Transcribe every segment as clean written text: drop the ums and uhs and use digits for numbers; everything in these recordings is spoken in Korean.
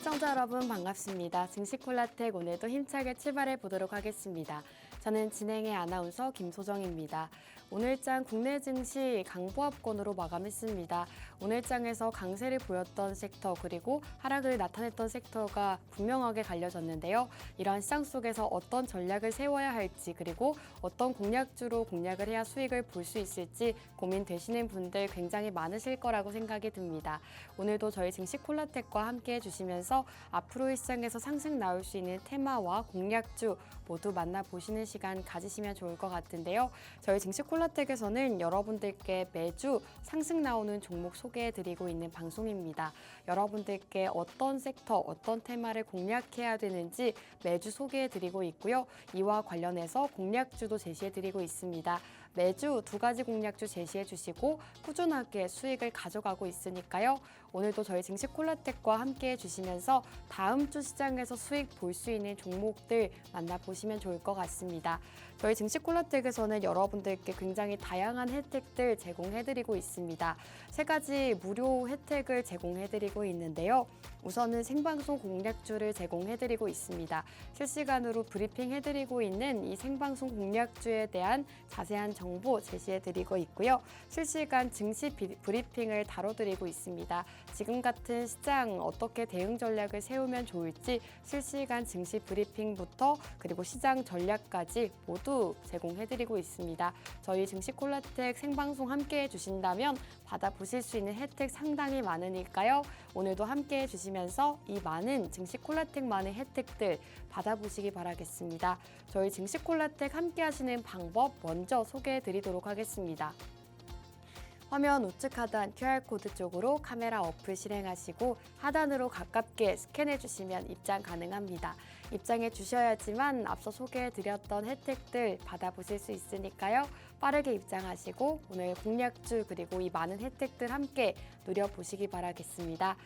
시청자 여러분 반갑습니다. 증시콜라텍 오늘도 힘차게 출발해 보도록 하겠습니다. 저는 진행의 아나운서 김소정입니다. 오늘장 국내 증시 강보합권으로 마감했습니다. 오늘장에서 강세를 보였던 섹터 그리고 하락을 나타냈던 섹터가 분명하게 갈려졌는데요. 이러한 시장 속에서 어떤 전략을 세워야 할지 그리고 어떤 공략주로 공략을 해야 수익을 볼 수 있을지 고민되시는 분들 굉장히 많으실 거라고 생각이 듭니다. 오늘도 저희 증시콜라텍과 함께 해주시면서 앞으로의 시장에서 상승 나올 수 있는 테마와 공략주 모두 만나보시는 시간 가지시면 좋을 것 같은데요. 저희 증시콜라텍에서는 여러분들께 매주 상승 나오는 종목 소개해드리고 있는 방송입니다. 여러분들께 어떤 섹터, 어떤 테마를 공략해야 되는지 매주 소개해드리고 있고요. 이와 관련해서 공략주도 제시해드리고 있습니다. 매주 2가지 공략주 제시해 주시고 꾸준하게 수익을 가져가고 있으니까요. 오늘도 저희 증시콜라텍과 함께 해주시면서 다음 주 시장에서 수익 볼 수 있는 종목들 만나보시면 좋을 것 같습니다. 저희 증시콜라텍에서는 여러분들께 굉장히 다양한 혜택들 제공해드리고 있습니다. 3가지 무료 혜택을 제공해드리고 있는데요. 우선은 생방송 공략주를 제공해드리고 있습니다. 실시간으로 브리핑해드리고 있는 이 생방송 공략주에 대한 자세한 정보 제시해드리고 있고요. 실시간 증시 브리핑을 다뤄드리고 있습니다. 지금 같은 시장 어떻게 대응 전략을 세우면 좋을지 실시간 증시 브리핑부터 그리고 시장 전략까지 모두 제공해드리고 있습니다. 저희 증시콜라텍 생방송 함께 해주신다면 받아보실 수 있는 혜택 상당히 많으니까요. 오늘도 함께 해주시면서 이 많은 증시콜라텍만의 혜택들 받아보시기 바라겠습니다. 저희 증시콜라텍 함께 하시는 방법 먼저 소개해드리도록 하겠습니다. 화면 우측 하단 QR코드 쪽으로 카메라 어플 실행하시고 하단으로 가깝게 스캔해 주시면 입장 가능합니다. 입장해 주셔야지만 앞서 소개해드렸던 혜택들 받아보실 수 있으니까요. 빠르게 입장하시고 오늘 공략주 그리고 이 많은 혜택들 함께 누려보시기 바라겠습니다.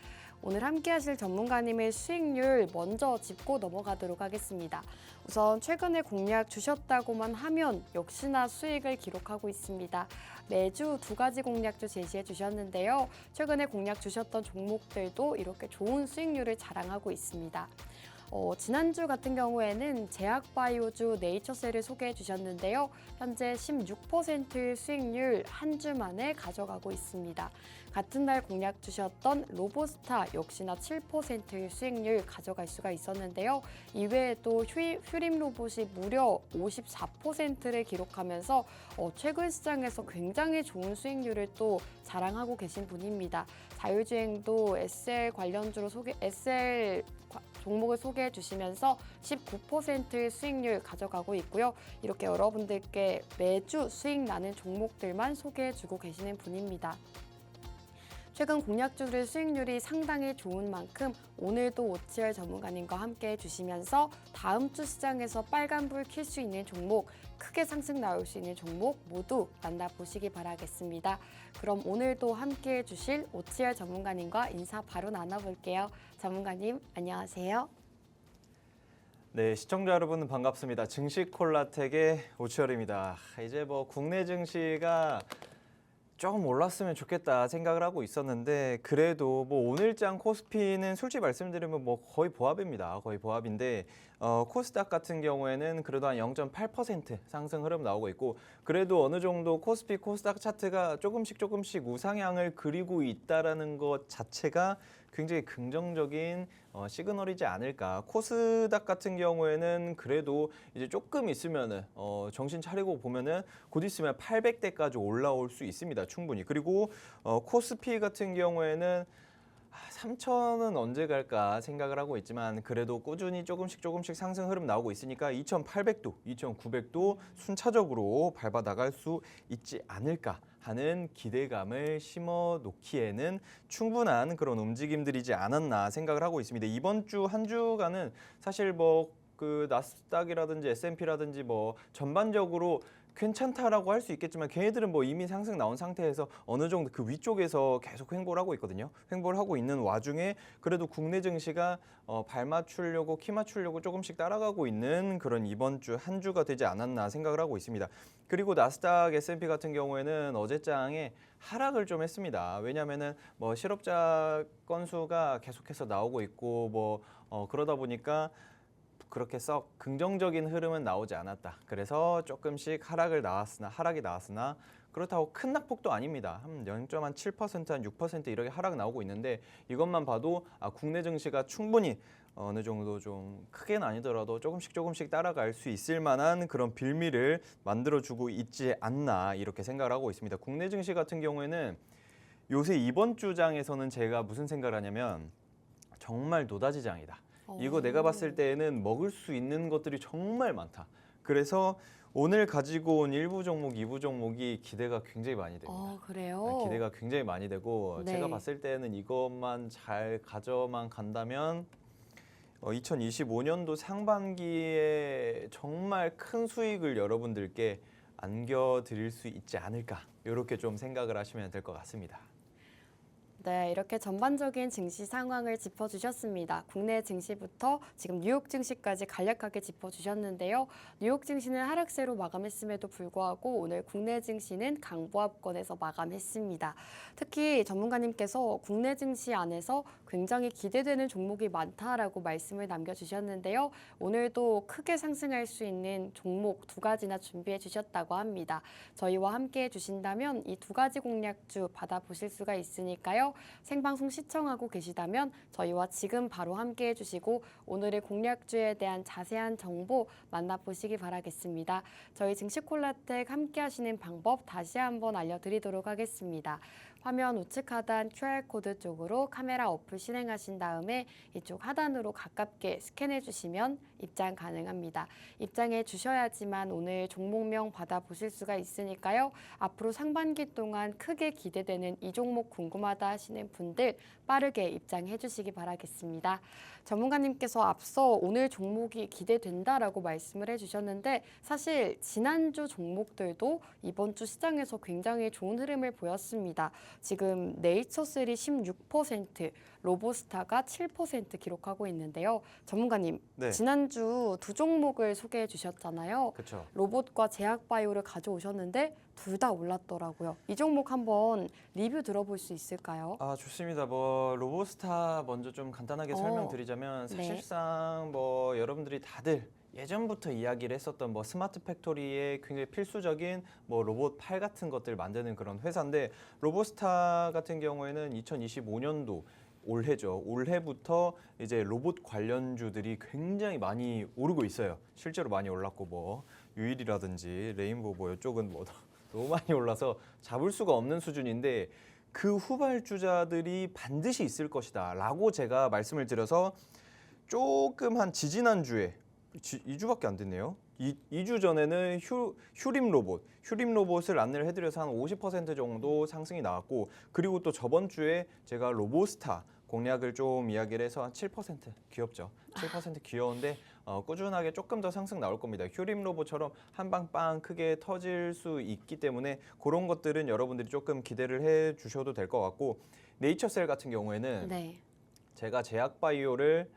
오늘 함께 하실 전문가님의 수익률 먼저 짚고 넘어가도록 하겠습니다. 우선 최근에 공략 주셨다고만 하면 역시나 수익을 기록하고 있습니다. 매주 2가지 공략주 제시해 주셨는데요. 최근에 공략 주셨던 종목들도 이렇게 좋은 수익률을 자랑하고 있습니다. 지난주 같은 경우에는 제약바이오주 네이처셀을 소개해 주셨는데요. 현재 16% 수익률 한 주 만에 가져가고 있습니다. 같은 날 공략 주셨던 로보스타 역시나 7% 수익률 가져갈 수가 있었는데요. 이외에도 휴림 로봇이 무려 54%를 기록하면서 최근 시장에서 굉장히 좋은 수익률을 또 자랑하고 계신 분입니다. 자율주행도 SL 관련주로 SL 종목을 소개해 주시면서 19% 수익률 가져가고 있고요. 이렇게 여러분들께 매주 수익 나는 종목들만 소개해 주고 계시는 분입니다. 최근 공략주들 수익률이 상당히 좋은 만큼 오늘도 오치열 전문가님과 함께 해주시면서 다음 주 시장에서 빨간불 킬 수 있는 종목, 크게 상승 나올 수 있는 종목 모두 만나보시기 바라겠습니다. 그럼 오늘도 함께 해주실 오치열 전문가님과 인사 바로 나눠볼게요. 전문가님 안녕하세요. 네, 시청자 여러분 반갑습니다. 증시콜라텍의 오치열입니다. 이제 국내 증시가 조금 올랐으면 좋겠다 생각을 하고 있었는데 그래도 오늘장 코스피는 솔직히 말씀드리면 거의 보합입니다. 거의 보합인데 코스닥 같은 경우에는 그래도 한 0.8% 상승 흐름 나오고 있고 그래도 어느 정도 코스피 코스닥 차트가 조금씩 우상향을 그리고 있다라는 것 자체가 굉장히 긍정적인 시그널이지 않을까. 코스닥 같은 경우에는 그래도 이제 조금 있으면은 정신 차리고 보면은 곧 있으면 800대까지 올라올 수 있습니다. 충분히. 그리고 코스피 같은 경우에는 3,000은 언제 갈까 생각을 하고 있지만 그래도 꾸준히 조금씩 상승 흐름 나오고 있으니까 2,800도, 2,900도 순차적으로 밟아 나갈 수 있지 않을까 하는 기대감을 심어 놓기에는 충분한 그런 움직임들이지 않았나 생각을 하고 있습니다. 이번 주 한 주간은 사실 그 나스닥이라든지 S&P라든지 전반적으로 괜찮다라고 할 수 있겠지만 걔네들은 뭐 이미 상승 나온 상태에서 어느 정도 그 위쪽에서 계속 횡보를 하고 있거든요. 횡보를 하고 있는 와중에 그래도 국내 증시가 발 맞추려고 키 맞추려고 조금씩 따라가고 있는 그런 이번 주 한 주가 되지 않았나 생각을 하고 있습니다. 그리고 나스닥 S&P 같은 경우에는 어제장에 하락을 좀 했습니다. 왜냐하면은 뭐 실업자 건수가 계속해서 나오고 있고 뭐 그러다 보니까 그렇게 썩 긍정적인 흐름은 나오지 않았다. 그래서 조금씩 하락이 나왔으나 그렇다고 큰 낙폭도 아닙니다. 한 0.7%, 한 6% 이렇게 하락 나오고 있는데 이것만 봐도 국내 증시가 충분히 어느 정도 좀 크게는 아니더라도 조금씩 따라갈 수 있을 만한 그런 빌미를 만들어주고 있지 않나 이렇게 생각을 하고 있습니다. 국내 증시 같은 경우에는 요새 이번 주장에서는 제가 무슨 생각을 하냐면 정말 노다지장이다. 이거 내가 봤을 때에는 먹을 수 있는 것들이 정말 많다. 그래서 오늘 가지고 온 일부 종목, 2부 종목이 기대가 굉장히 많이 됩니다. 그래요? 기대가 굉장히 많이 되고 네. 제가 봤을 때는 이것만 잘 가져만 간다면 2025년도 상반기에 정말 큰 수익을 여러분들께 안겨드릴 수 있지 않을까 이렇게 좀 생각을 하시면 될 것 같습니다. 네, 이렇게 전반적인 증시 상황을 짚어주셨습니다. 국내 증시부터 지금 뉴욕 증시까지 간략하게 짚어주셨는데요. 뉴욕 증시는 하락세로 마감했음에도 불구하고 오늘 국내 증시는 강보합권에서 마감했습니다. 특히 전문가님께서 국내 증시 안에서 굉장히 기대되는 종목이 많다라고 말씀을 남겨주셨는데요. 오늘도 크게 상승할 수 있는 종목 2가지나 준비해 주셨다고 합니다. 저희와 함께 해주신다면 이 2가지 공략주 받아보실 수가 있으니까요. 생방송 시청하고 계시다면 저희와 지금 바로 함께 해주시고 오늘의 공략주에 대한 자세한 정보 만나보시기 바라겠습니다. 저희 증시콜라텍 함께 하시는 방법 다시 한번 알려드리도록 하겠습니다. 화면 우측 하단 QR코드 쪽으로 카메라 어플 실행하신 다음에 이쪽 하단으로 가깝게 스캔해 주시면 입장 가능합니다. 입장해 주셔야지만 오늘 종목명 받아보실 수가 있으니까요. 앞으로 상반기 동안 크게 기대되는 이 종목 궁금하다 하시는 분들 빠르게 입장해 주시기 바라겠습니다. 전문가님께서 앞서 오늘 종목이 기대된다라고 말씀을 해주셨는데 사실 지난주 종목들도 이번 주 시장에서 굉장히 좋은 흐름을 보였습니다. 지금 네이처셀이 16%, 로보스타가 7% 기록하고 있는데요. 전문가님, 네. 지난주 2종목을 소개해 주셨잖아요. 그렇죠. 로봇과 제약바이오를 가져오셨는데 둘 다 올랐더라고요. 이 종목 한번 리뷰 들어볼 수 있을까요? 좋습니다. 뭐 로보스타 먼저 좀 간단하게 설명드리자면 네. 사실상 뭐 여러분들이 다들 예전부터 이야기를 했었던 뭐 스마트 팩토리의 굉장히 필수적인 뭐 로봇 팔 같은 것들 만드는 그런 회사인데 로보스타 같은 경우에는 2025년도 올해죠. 올해부터 이제 로봇 관련주들이 굉장히 많이 오르고 있어요. 실제로 많이 올랐고 뭐 유일이라든지 레인보우 뭐 이쪽은 뭐 너무 많이 올라서 잡을 수가 없는 수준인데 그 후발주자들이 반드시 있을 것이다 라고 제가 말씀을 드려서 조금 한 지지난 주에 2주밖에 안 됐네요. 2주 전에는 휴림 로봇을 안내를 해드려서 한 50% 정도 상승이 나왔고 그리고 또 저번 주에 제가 로보스타 공략을 좀 이야기를 해서 한 7% 귀엽죠. 7% 귀여운데 꾸준하게 조금 더 상승 나올 겁니다. 휴림 로봇처럼 한 방 빵 크게 터질 수 있기 때문에 그런 것들은 여러분들이 조금 기대를 해 주셔도 될 것 같고 네이처셀 같은 경우에는 네. 제가 제약바이오를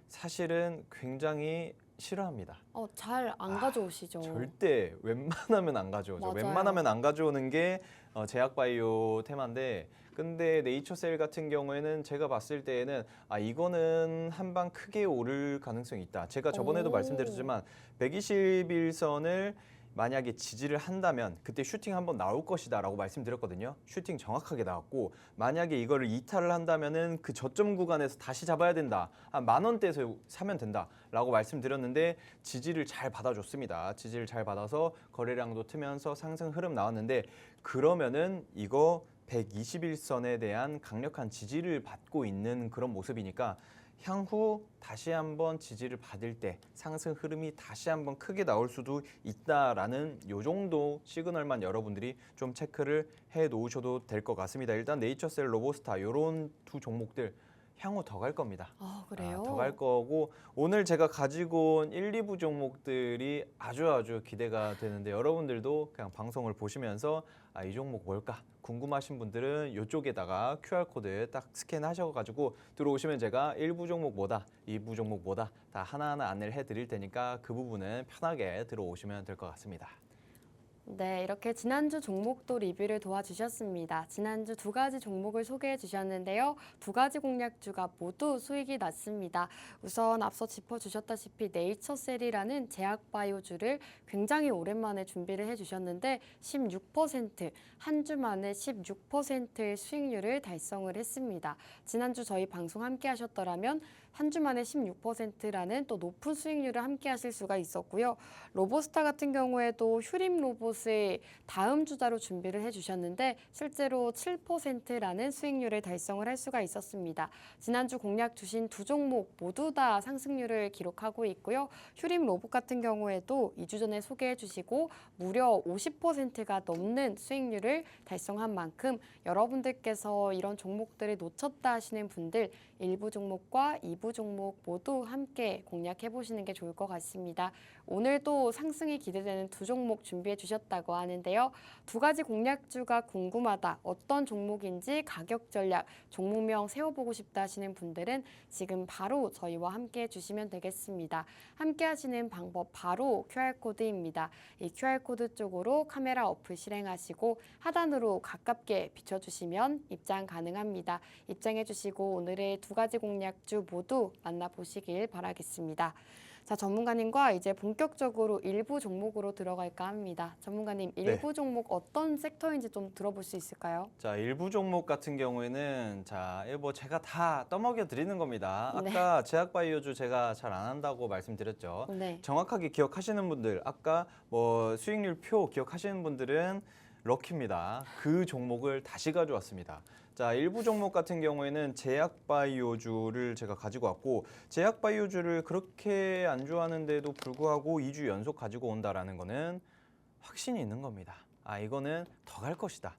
사실은 굉장히 싫어합니다. 잘 안 가져오시죠? 절대 웬만하면 안 가져오죠. 맞아요. 웬만하면 안 가져오는 게 제약바이오 테마인데 근데 네이처셀 같은 경우에는 제가 봤을 때에는 이거는 한 방 크게 오를 가능성이 있다. 제가 저번에도 오. 말씀드렸지만 121선을 만약에 지지를 한다면 그때 슈팅 한번 나올 것이다 라고 말씀드렸거든요. 슈팅 정확하게 나왔고 만약에 이거를 이탈을 한다면은 그 저점 구간에서 다시 잡아야 된다. 한 10,000원대에서 사면 된다 라고 말씀드렸는데 지지를 잘 받아줬습니다. 지지를 잘 받아서 거래량도 트면서 상승 흐름 나왔는데 그러면은 이거 121선에 대한 강력한 지지를 받고 있는 그런 모습이니까 향후 다시 한번 지지를 받을 때 상승 흐름이 다시 한번 크게 나올 수도 있다라는 요 정도 시그널만 여러분들이 좀 체크를 해 놓으셔도 될 것 같습니다. 일단 네이처셀, 로보스타 이런 두 종목들 향후 더 갈 겁니다. 아, 그래요? 더 갈 거고 오늘 제가 가지고 온 1, 2부 종목들이 아주 기대가 되는데 여러분들도 그냥 방송을 보시면서 이 종목 뭘까 궁금하신 분들은 이쪽에다가 QR코드 딱 스캔하셔가지고 들어오시면 제가 1부 종목 뭐다, 2부 종목 뭐다 다 하나하나 안내를 해드릴 테니까 그 부분은 편하게 들어오시면 될 것 같습니다. 네, 이렇게 지난주 종목도 리뷰를 도와주셨습니다. 지난주 두 가지 종목을 소개해 주셨는데요. 두 가지 공략주가 모두 수익이 났습니다. 우선 앞서 짚어주셨다시피 네이처셀이라는 제약바이오주를 굉장히 오랜만에 준비를 해주셨는데 16%, 한 주 만에 16%의 수익률을 달성을 했습니다. 지난주 저희 방송 함께 하셨더라면 한 주 만에 16%라는 또 높은 수익률을 함께 하실 수가 있었고요. 로보스타 같은 경우에도 휴림 로봇을 다음 주자로 준비를 해주셨는데 실제로 7%라는 수익률을 달성을 할 수가 있었습니다. 지난주 공략 주신 두 종목 모두 다 상승률을 기록하고 있고요. 휴림 로봇 같은 경우에도 2주 전에 소개해 주시고 무려 50%가 넘는 수익률을 달성한 만큼 여러분들께서 이런 종목들을 놓쳤다 하시는 분들 1부 종목과 2부 종목 모두 함께 공략해 보시는 게 좋을 것 같습니다. 오늘도 상승이 기대되는 두 종목 준비해 주셨다고 하는데요. 두 가지 공략주가 궁금하다, 어떤 종목인지 가격 전략, 종목명 세워보고 싶다 하시는 분들은 지금 바로 저희와 함께 해주시면 되겠습니다. 함께 하시는 방법 바로 QR코드입니다. 이 QR코드 쪽으로 카메라 어플 실행하시고 하단으로 가깝게 비춰주시면 입장 가능합니다. 입장해주시고 오늘의 두 가지 공략주 모두 만나보시길 바라겠습니다. 자, 전문가님과 이제 본격적으로 일부 종목으로 들어갈까 합니다. 전문가님, 일부 종목 어떤 섹터인지 좀 들어볼 수 있을까요? 자, 일부 종목 같은 경우에는 자, 뭐 제가 다 떠먹여 드리는 겁니다. 네. 아까 제약바이오주 제가 잘 안 한다고 말씀드렸죠. 네. 정확하게 기억하시는 분들, 아까 뭐 수익률 표 기억하시는 분들은 럭키입니다. 그 종목을 다시 가져왔습니다. 자, 일부 종목 같은 경우에는 제약바이오주를 제가 가지고 왔고 제약바이오주를 그렇게 안 좋아하는데도 불구하고 2주 연속 가지고 온다라는 거는 확신이 있는 겁니다. 이거는 더 갈 것이다.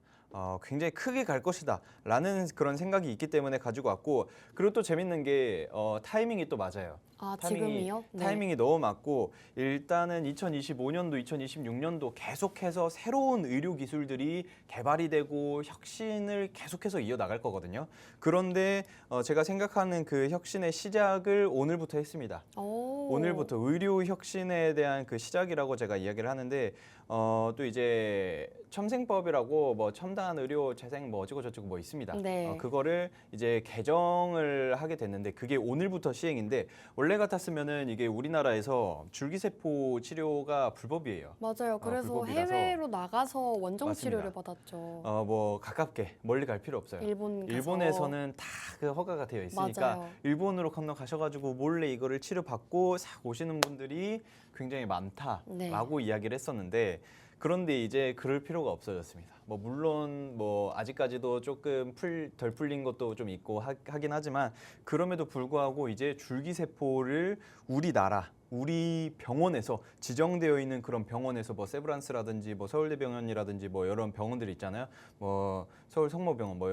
굉장히 크게 갈 것이다 라는 그런 생각이 있기 때문에 가지고 왔고 그리고 또 재밌는 게 타이밍이 또 맞아요. 지금이요? 네. 타이밍이 너무 맞고 일단은 2025년도, 2026년도 계속해서 새로운 의료 기술들이 개발이 되고 혁신을 계속해서 이어나갈 거거든요. 그런데 제가 생각하는 그 혁신의 시작을 오늘부터 했습니다. 오늘부터 의료 혁신에 대한 그 시작이라고 제가 이야기를 하는데 또 이제 첨생법이라고 뭐 첨단 의료 재생 뭐 어쩌고 저쩌고 뭐 있습니다. 네. 그거를 이제 개정을 하게 됐는데 그게 오늘부터 시행인데 원래 같았으면은 이게 우리나라에서 줄기세포 치료가 불법이에요. 맞아요. 그래서 불법이라서. 해외로 나가서 원정 맞습니다. 치료를 받았죠. 뭐 가깝게 멀리 갈 필요 없어요. 일본 가서. 일본에서는 다 그 허가가 되어 있으니까 맞아요. 일본으로 건너가셔가지고 몰래 이거를 치료받고 싹 오시는 분들이 굉장히 많다라고 이야기를 했었는데 그런데 이제 그럴 필요가 없어졌습니다. 뭐 물론 뭐 아직까지도 조금 덜 풀린 것도 좀 있고 하긴 하지만 그럼에도 불구하고 이제 줄기세포를 우리 병원에서 지정되어 있는 그런 병원에서 뭐 세브란스라든지 뭐 서울대병원이라든지 뭐 이런 병원들 있잖아요. 뭐 서울 성모병원 뭐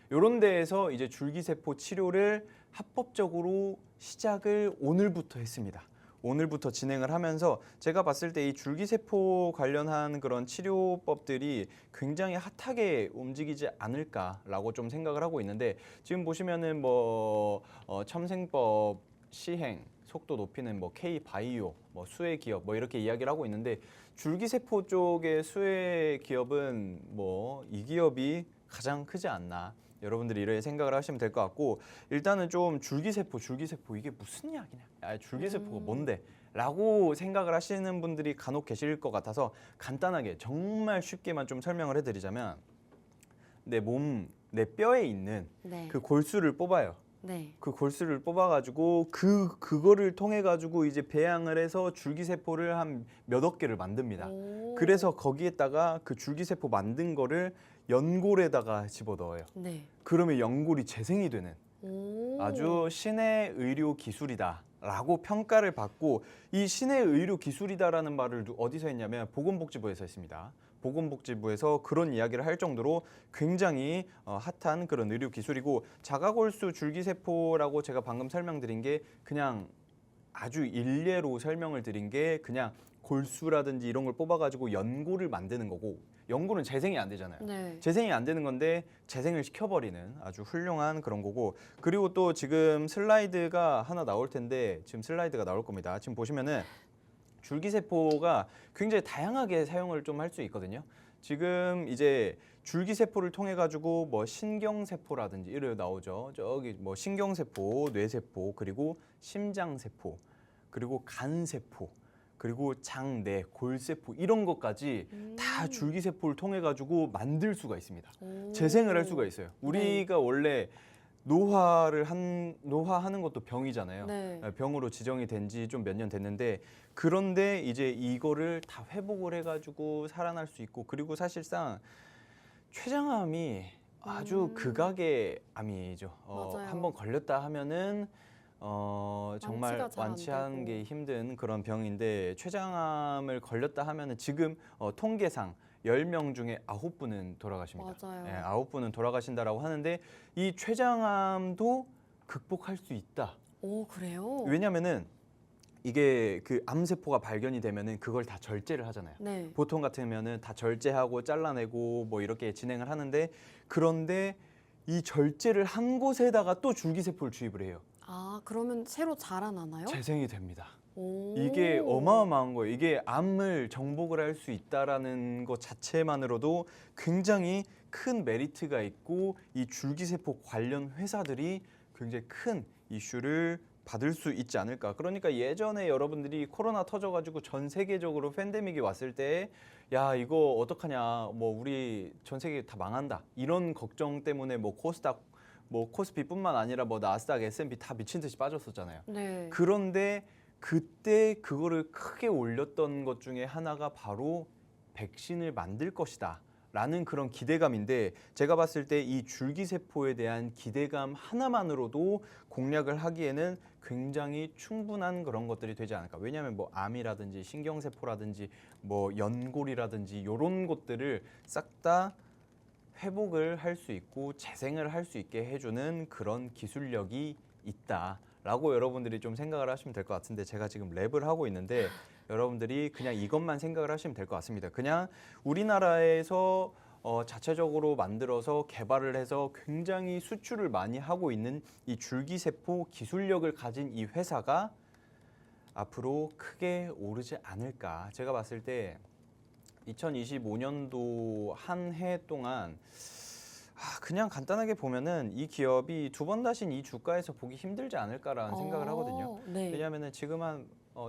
이런 데에서 이제 줄기세포 치료를 합법적으로 시작을 오늘부터 했습니다. 오늘부터 진행을 하면서 제가 봤을 때 이 줄기세포 관련한 그런 치료법들이 굉장히 핫하게 움직이지 않을까라고 좀 생각을 하고 있는데 지금 보시면은 뭐 첨생법 시행 속도 높이는 뭐 K바이오, 뭐 수혜 기업 뭐 이렇게 이야기를 하고 있는데 줄기세포 쪽의 수혜 기업은 뭐 이 기업이 가장 크지 않나. 여러분들이 이런 생각을 하시면 될 것 같고 일단은 좀 줄기세포 이게 무슨 이야기냐? 줄기세포가 뭔데? 라고 생각을 하시는 분들이 간혹 계실 것 같아서 간단하게 정말 쉽게만 좀 설명을 해드리자면 내 뼈에 있는 그 골수를 뽑아요. 그 골수를 뽑아가지고 그거를 통해 가지고 이제 배양을 해서 줄기세포를 한 몇억 개를 만듭니다. 그래서 거기에다가 그 줄기세포 만든 거를 연골에다가 집어넣어요. 그러면 연골이 재생이 되는 아주 신의 의료 기술이다라고 평가를 받고 이 신의 의료 기술이다라는 말을 어디서 했냐면 보건복지부에서 했습니다. 보건복지부에서 그런 이야기를 할 정도로 굉장히 핫한 그런 의료 기술이고, 자가골수 줄기세포라고 제가 방금 설명드린 게 그냥 아주 일례로 설명을 드린 게 그냥 골수라든지 이런 걸 뽑아가지고 연고를 만드는 거고, 연고는 재생이 안 되잖아요. 네. 재생이 안 되는 건데 재생을 시켜버리는 아주 훌륭한 그런 거고, 그리고 또 지금 슬라이드가 하나 나올 텐데, 지금 슬라이드가 나올 겁니다. 지금 보시면은 줄기세포가 굉장히 다양하게 사용을 좀 할 수 있거든요. 지금 이제 줄기세포를 통해 가지고 뭐 신경세포라든지 이런 나오죠. 저기 뭐 신경세포, 뇌세포, 그리고 심장세포, 그리고 간세포, 그리고 장내, 골세포 이런 것까지 다 줄기세포를 통해 가지고 만들 수가 있습니다. 재생을 할 수가 있어요. 우리가 원래 노화하는 것도 병이잖아요. 네. 병으로 지정이 된 지 좀 몇 년 됐는데, 그런데 이제 이거를 다 회복을 해가지고 살아날 수 있고, 그리고 사실상 췌장암이 아주 극악의 암이죠. 맞아요. 한번 걸렸다 하면은 정말 완치가 잘안 완치하는 되고. 게 힘든 그런 병인데, 췌장암을 걸렸다 하면은 지금 통계상 10명 중에 9분은 돌아가십니다. 맞아요. 예, 9분은 돌아가신다라고 하는데, 이 췌장암도 극복할 수 있다. 오, 그래요? 왜냐면은 이게 그 암세포가 발견이 되면은 그걸 다 절제를 하잖아요. 네. 보통 같으면은 다 절제하고 잘라내고 뭐 이렇게 진행을 하는데, 그런데 이 절제를 한 곳에다가 또 줄기세포를 주입을 해요. 아, 그러면 새로 자라나나요? 재생이 됩니다. 오. 이게 어마어마한 거예요. 이게 암을 정복을 할 수 있다라는 것 자체만으로도 굉장히 큰 메리트가 있고, 이 줄기세포 관련 회사들이 굉장히 큰 이슈를 받을 수 있지 않을까. 그러니까 예전에 여러분들이 코로나 터져가지고 전 세계적으로 팬데믹이 왔을 때, 야 이거 어떡하냐, 뭐 우리 전 세계 다 망한다, 이런 걱정 때문에 뭐 코스닥, 뭐 코스피뿐만 아니라 뭐 나스닥, S&P 다 미친 듯이 빠졌었잖아요. 네. 그런데 그때 그거를 크게 올렸던 것 중에 하나가 바로 백신을 만들 것이다 라는 그런 기대감인데, 제가 봤을 때 이 줄기세포에 대한 기대감 하나만으로도 공략을 하기에는 굉장히 충분한 그런 것들이 되지 않을까. 왜냐하면 뭐 암이라든지 신경세포라든지 뭐 연골이라든지 이런 것들을 싹 다 회복을 할 수 있고 재생을 할 수 있게 해주는 그런 기술력이 있다라고 여러분들이 좀 생각을 하시면 될 것 같은데, 제가 지금 랩을 하고 있는데 여러분들이 그냥 이것만 생각을 하시면 될 것 같습니다. 그냥 우리나라에서 자체적으로 만들어서 개발을 해서 굉장히 수출을 많이 하고 있는 이 줄기세포 기술력을 가진 이 회사가 앞으로 크게 오르지 않을까. 제가 봤을 때 2025년도 한 해 동안 그냥 간단하게 보면은 이 기업이 두 번 다신 이 주가에서 보기 힘들지 않을까라는 생각을 하거든요. 네. 왜냐하면은 지금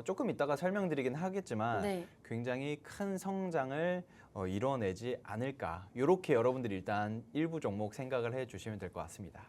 조금 이따가 설명드리긴 하겠지만 네. 굉장히 큰 성장을 이뤄내지 않을까. 이렇게 여러분들이 일단 일부 종목 생각을 해주시면 될 것 같습니다.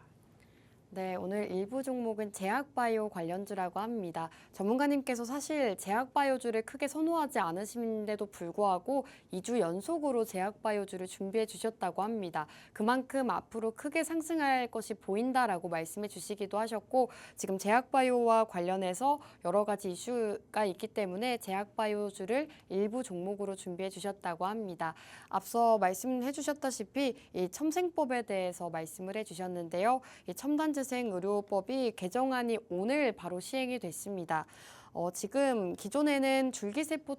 네, 오늘 일부 종목은 제약바이오 관련주라고 합니다. 전문가님께서 사실 제약바이오주를 크게 선호하지 않으시는데도 불구하고 2주 연속으로 제약바이오주를 준비해 주셨다고 합니다. 그만큼 앞으로 크게 상승할 것이 보인다라고 말씀해 주시기도 하셨고, 지금 제약바이오와 관련해서 여러 가지 이슈가 있기 때문에 제약바이오주를 일부 종목으로 준비해 주셨다고 합니다. 앞서 말씀해 주셨다시피 이 첨생법에 대해서 말씀을 해 주셨는데요. 이 첨단재생의료법이 개정안이 오늘 바로 시행이 됐습니다. 지금 기존에는 줄기세포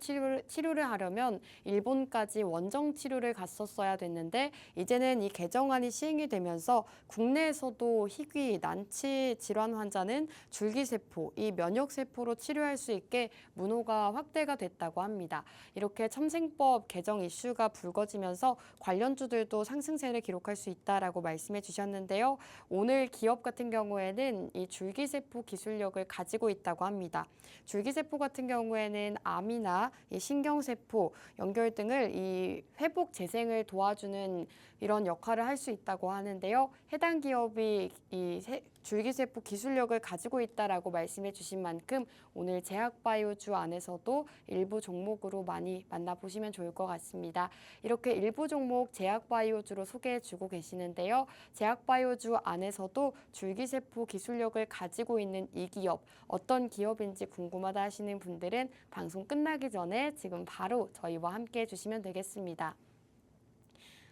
치료를 하려면 일본까지 원정 치료를 갔었어야 됐는데, 이제는 이 개정안이 시행이 되면서 국내에서도 희귀, 난치 질환 환자는 줄기세포, 이 면역세포로 치료할 수 있게 문호가 확대가 됐다고 합니다. 이렇게 첨생법 개정 이슈가 불거지면서 관련주들도 상승세를 기록할 수 있다라고 말씀해 주셨는데요. 오늘 기업 같은 경우에는 이 줄기세포 기술력을 가지고 있다고 합니다. 줄기세포 같은 경우에는 암이나 이 신경세포, 연결 등을 이 회복 재생을 도와주는 이런 역할을 할 수 있다고 하는데요. 해당 기업이 이 줄기세포 기술력을 가지고 있다라고 말씀해 주신 만큼 오늘 제약바이오주 안에서도 일부 종목으로 많이 만나보시면 좋을 것 같습니다. 이렇게 일부 종목 제약바이오주로 소개해 주고 계시는데요. 제약바이오주 안에서도 줄기세포 기술력을 가지고 있는 이 기업, 어떤 기업인지 궁금하다 하시는 분들은 방송 끝나기 전에 지금 바로 저희와 함께 해주시면 되겠습니다.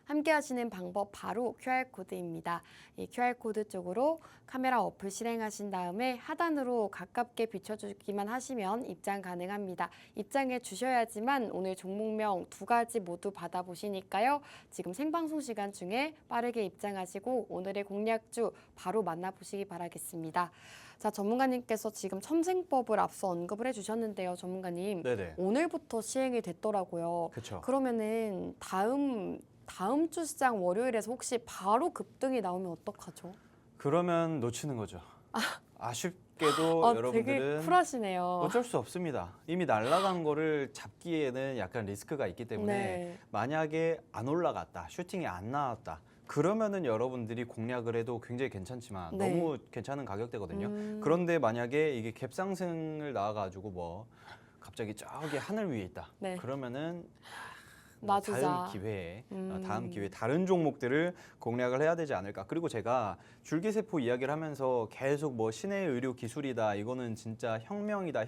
함께 하시는 방법 바로 QR코드입니다. 이 QR코드 쪽으로 카메라 어플 실행하신 다음에 하단으로 가깝게 비춰주기만 하시면 입장 가능합니다. 입장해 주셔야지만 오늘 종목명 2가지 모두 받아보시니까요. 지금 생방송 시간 중에 빠르게 입장하시고 오늘의 공략주 바로 만나보시기 바라겠습니다. 자, 전문가님께서 지금 첨생법을 앞서 언급을 해주셨는데요. 전문가님, 네네. 오늘부터 시행이 됐더라고요. 그렇죠. 그러면은 다음 주 시장 월요일에서 혹시 바로 급등이 나오면 어떡하죠? 그러면 놓치는 거죠. 아쉽게도 되게 여러분들은 쿨하시네요. 어쩔 수 없습니다. 이미 날아간 거를 잡기에는 약간 리스크가 있기 때문에 네. 만약에 안 올라갔다, 슈팅이 안 나왔다. 그러면은 여러분들이 공략을 해도 굉장히 괜찮지만 네. 너무 괜찮은 가격대거든요. 그런데 만약에 이게 갭상승을 나와가지고 뭐 갑자기 저기 하늘 위에 있다. 네. 그러면은 놔주자. 다음 기회에 다른 종목들을 공략을 해야 되지 않을까. 그리고 제가 줄기세포 이야기를 하면서 계속 뭐 신의 의료 기술이다, 이거는 진짜 혁명이다,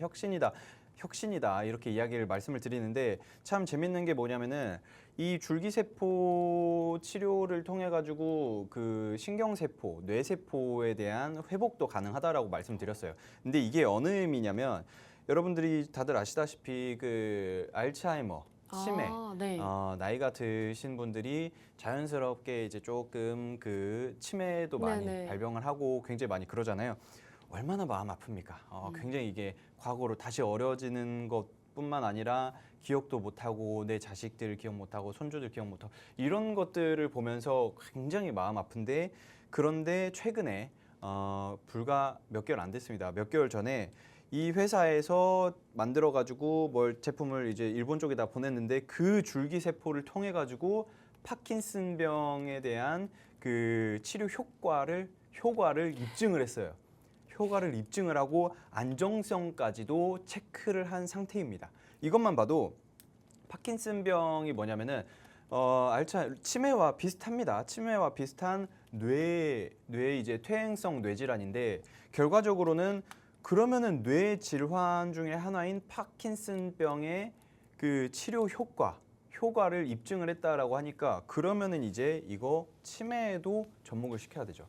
혁신이다 이렇게 이야기를 말씀을 드리는데 참 재밌는 게 뭐냐면은 이 줄기세포 치료를 통해 가지고 그 신경세포, 뇌세포에 대한 회복도 가능하다라고 말씀드렸어요. 근데 이게 어느 의미냐면 여러분들이 다들 아시다시피 그 알츠하이머, 치매, 네. 나이가 드신 분들이 자연스럽게 이제 조금 그 치매도 많이 네네. 발병을 하고 굉장히 많이 그러잖아요. 얼마나 마음 아픕니까? 굉장히 이게 과거로 다시 어려지는 것뿐만 아니라 기억도 못하고 내 자식들 기억 못하고 손주들 기억 못하고 이런 것들을 보면서 굉장히 마음 아픈데 그런데 최근에 불과 몇 개월 안 됐습니다. 몇 개월 전에 이 회사에서 만들어 가지고 뭘 제품을 이제 일본 쪽에다 보냈는데 그 줄기세포를 통해 가지고 파킨슨병에 대한 그 치료 효과를 입증을 했어요. 효과를 입증을 하고 안정성까지도 체크를 한 상태입니다. 이것만 봐도 파킨슨병이 뭐냐면은 치매와 비슷합니다. 치매와 비슷한 뇌 이제 퇴행성 뇌질환인데 결과적으로는 그러면은 뇌 질환 중에 하나인 파킨슨병의 그 치료 효과를 입증을 했다라고 하니까 그러면은 이제 이거 치매에도 접목을 시켜야 되죠.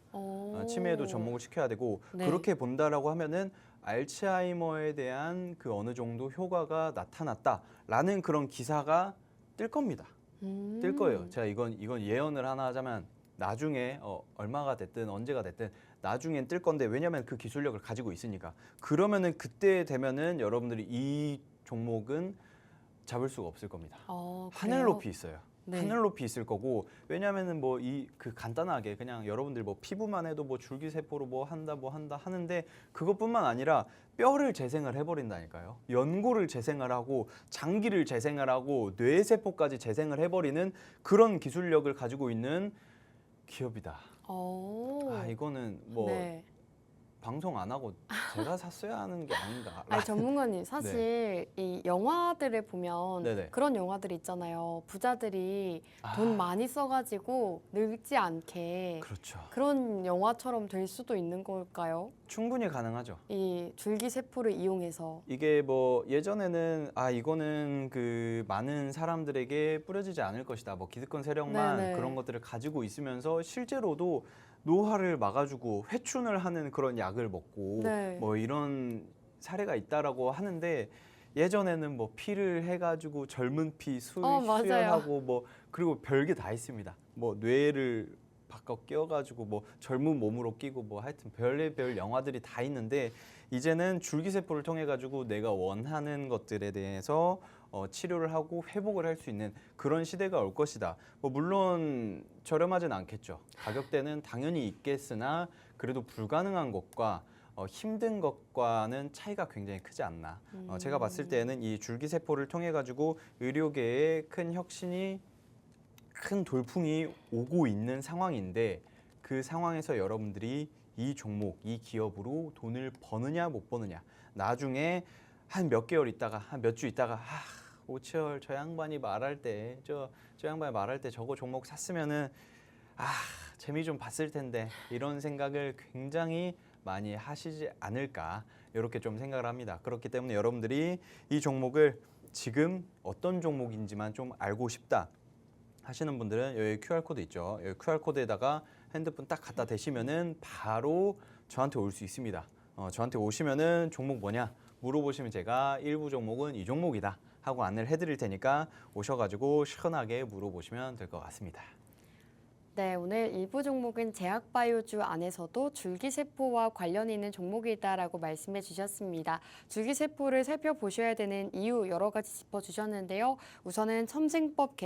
치매에도 접목을 시켜야 되고 네. 그렇게 본다라고 하면은 알츠하이머에 대한 그 어느 정도 효과가 나타났다라는 그런 기사가 뜰 겁니다. 뜰 거예요. 제가 이건 예언을 하나 하자면 나중에 얼마가 됐든 언제가 됐든 나중엔 뜰 건데 왜냐하면 그 기술력을 가지고 있으니까 그러면은 그때 되면은 여러분들이 이 종목은 잡을 수가 없을 겁니다. 하늘 높이 있어요. 네. 하늘 높이 있을 거고 왜냐면은 뭐 그 간단하게 그냥 여러분들 뭐 피부만 해도 뭐 줄기세포로 뭐 한다 하는데 그것뿐만 아니라 뼈를 재생을 해버린다니까요. 연골을 재생을 하고 장기를 재생을 하고 뇌세포까지 재생을 해버리는 그런 기술력을 가지고 있는 기업이다. 이거는 뭐 네. 방송 안 하고 제가 샀어야 하는 게 아닌가. 아니, 전문가님, 사실 이 영화들을 보면 네네. 그런 영화들 있잖아요. 부자들이 돈 많이 써가지고 늙지 않게 그렇죠. 그런 영화처럼 될 수도 있는 걸까요? 충분히 가능하죠. 이 줄기세포를 이용해서. 이게 뭐 예전에는 이거는 그 많은 사람들에게 뿌려지지 않을 것이다. 뭐 기득권 세력만 네네. 그런 것들을 가지고 있으면서 실제로도 노화를 막아주고 회춘을 하는 그런 약을 먹고 네. 뭐 이런 사례가 있다라고 하는데 예전에는 뭐 피를 해가지고 젊은 피 맞아요. 수혈하고 뭐 그리고 별게 다 있습니다. 뭐 뇌를 바꿔 끼워가지고 뭐 젊은 몸으로 끼고 뭐 하여튼 별의별 영화들이 다 있는데 이제는 줄기세포를 통해 가지고 내가 원하는 것들에 대해서 치료를 하고 회복을 할 수 있는 그런 시대가 올 것이다. 뭐 물론 저렴하진 않겠죠. 가격대는 당연히 있겠으나 그래도 불가능한 것과 힘든 것과는 차이가 굉장히 크지 않나. 제가 봤을 때는 이 줄기세포를 통해 가지고 의료계에 큰 혁신이 큰 돌풍이 오고 있는 상황인데 그 상황에서 여러분들이 이 종목, 이 기업으로 돈을 버느냐 못 버느냐 나중에 한 몇 개월 있다가 한 몇 주 있다가 오치열 저 양반이 말할 때 저 양반이 말할 때 저거 종목 샀으면은 재미 좀 봤을 텐데 이런 생각을 굉장히 많이 하시지 않을까 이렇게 좀 생각을 합니다. 그렇기 때문에 여러분들이 이 종목을 지금 어떤 종목인지만 좀 알고 싶다. 하시는 분들은 여기 QR코드 있죠. 여기 QR코드에다가 핸드폰 딱 갖다 대시면은 바로 저한테 올 수 있습니다. 저한테 오시면은 종목 뭐냐 물어보시면 제가 일부 종목은 이 종목이다 하고 안내를 해드릴 테니까 오셔가지고 시원하게 물어보시면 될 것 같습니다. 네, 오늘 일부 종목은 제약바이오주 안에서도 줄기세포와 관련이 있는 종목이다라고 말씀해 주셨습니다. 줄기세포를 살펴보셔야 되는 이유 여러 가지 짚어주셨는데요. 우선은 첨생법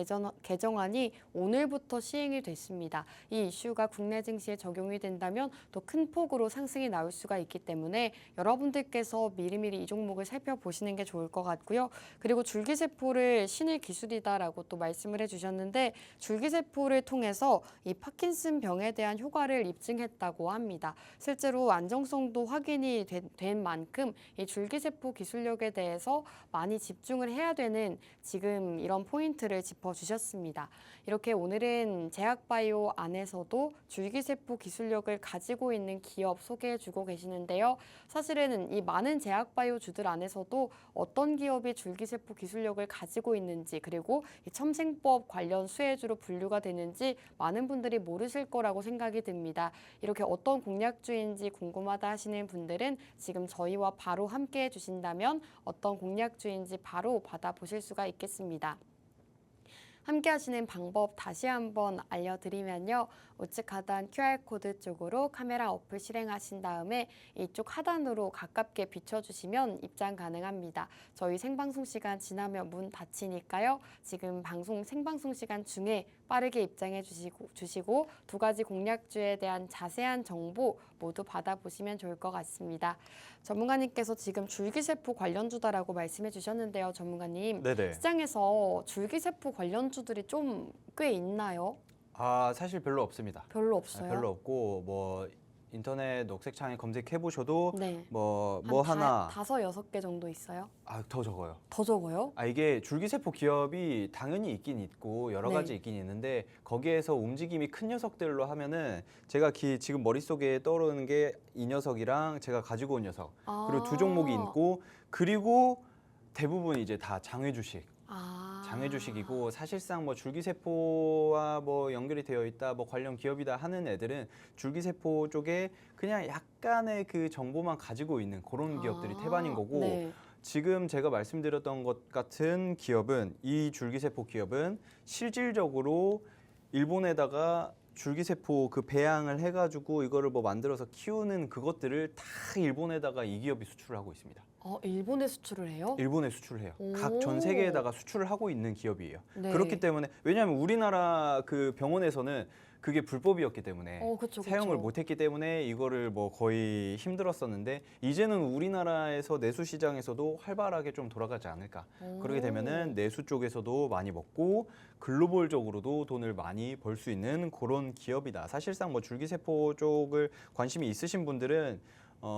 개정안이 오늘부터 시행이 됐습니다. 이 이슈가 국내 증시에 적용이 된다면 또 큰 폭으로 상승이 나올 수가 있기 때문에 여러분들께서 미리미리 이 종목을 살펴보시는 게 좋을 것 같고요. 그리고 줄기세포를 신의 기술이다라고 또 말씀을 해주셨는데 줄기세포를 통해서 이 파킨슨 병에 대한 효과를 입증했다고 합니다. 실제로 안정성도 확인이 된 만큼 이 줄기세포 기술력에 대해서 많이 집중을 해야 되는 지금 이런 포인트를 짚어주셨습니다. 이렇게 오늘은 제약바이오 안에서도 줄기세포 기술력을 가지고 있는 기업 소개해주고 계시는데요. 사실은 이 많은 제약바이오주들 안에서도 어떤 기업이 줄기세포 기술력을 가지고 있는지 그리고 이 첨생법 관련 수혜주로 분류가 되는지 많은 분들이 모르실 거라고 생각이 듭니다. 이렇게 어떤 공략주인지 궁금하다 하시는 분들은 지금 저희와 바로 함께 해주신다면 어떤 공략주인지 바로 받아보실 수가 있겠습니다. 함께 하시는 방법 다시 한번 알려드리면요. 우측 하단 QR코드 쪽으로 카메라 어플 실행하신 다음에 이쪽 하단으로 가깝게 비춰주시면 입장 가능합니다. 저희 생방송 시간 지나면 문 닫히니까요. 지금 생방송 시간 중에 빠르게 입장해 주시고 두 가지 공략주에 대한 자세한 정보 모두 받아보시면 좋을 것 같습니다. 전문가님께서 지금 줄기세포 관련주다라고 말씀해 주셨는데요. 전문가님, 네네. 시장에서 줄기세포 관련주들이 좀 꽤 있나요? 사실 별로 없습니다. 별로 없어요? 별로 없고 뭐 인터넷 녹색창에 검색해 보셔도 네. 뭐 한 하나 5-6개 정도 있어요? 더 적어요. 더 적어요? 이게 줄기세포 기업이 당연히 있긴 있고 여러 네. 가지 있긴 있는데 거기에서 움직임이 큰 녀석들로 하면은 제가 지금 머릿속에 떠오르는 게 이 녀석이랑 제가 가지고 온 녀석 그리고 두 종목이 있고 그리고 대부분 이제 다 장외 주식. 장외 주식이고 사실상 뭐 줄기세포와 뭐 연결이 되어 있다, 뭐 관련 기업이다 하는 애들은 줄기세포 쪽에 그냥 약간의 그 정보만 가지고 있는 그런 기업들이 태반인 거고 네. 지금 제가 말씀드렸던 것 같은 기업은 이 줄기세포 기업은 실질적으로 일본에다가 줄기세포 그 배양을 해가지고 이거를 뭐 만들어서 키우는 그것들을 다 일본에다가 이 기업이 수출을 하고 있습니다. 일본에 수출을 해요? 일본에 수출을 해요. 오. 각 전 세계에다가 수출을 하고 있는 기업이에요. 네. 그렇기 때문에 왜냐하면 우리나라 그 병원에서는 그게 불법이었기 때문에 그쵸. 사용을 못했기 때문에 이거를 뭐 거의 힘들었었는데 이제는 우리나라에서 내수 시장에서도 활발하게 좀 돌아가지 않을까. 그렇게 되면은 내수 쪽에서도 많이 먹고 글로벌적으로도 돈을 많이 벌 수 있는 그런 기업이다. 사실상 뭐 줄기세포 쪽을 관심이 있으신 분들은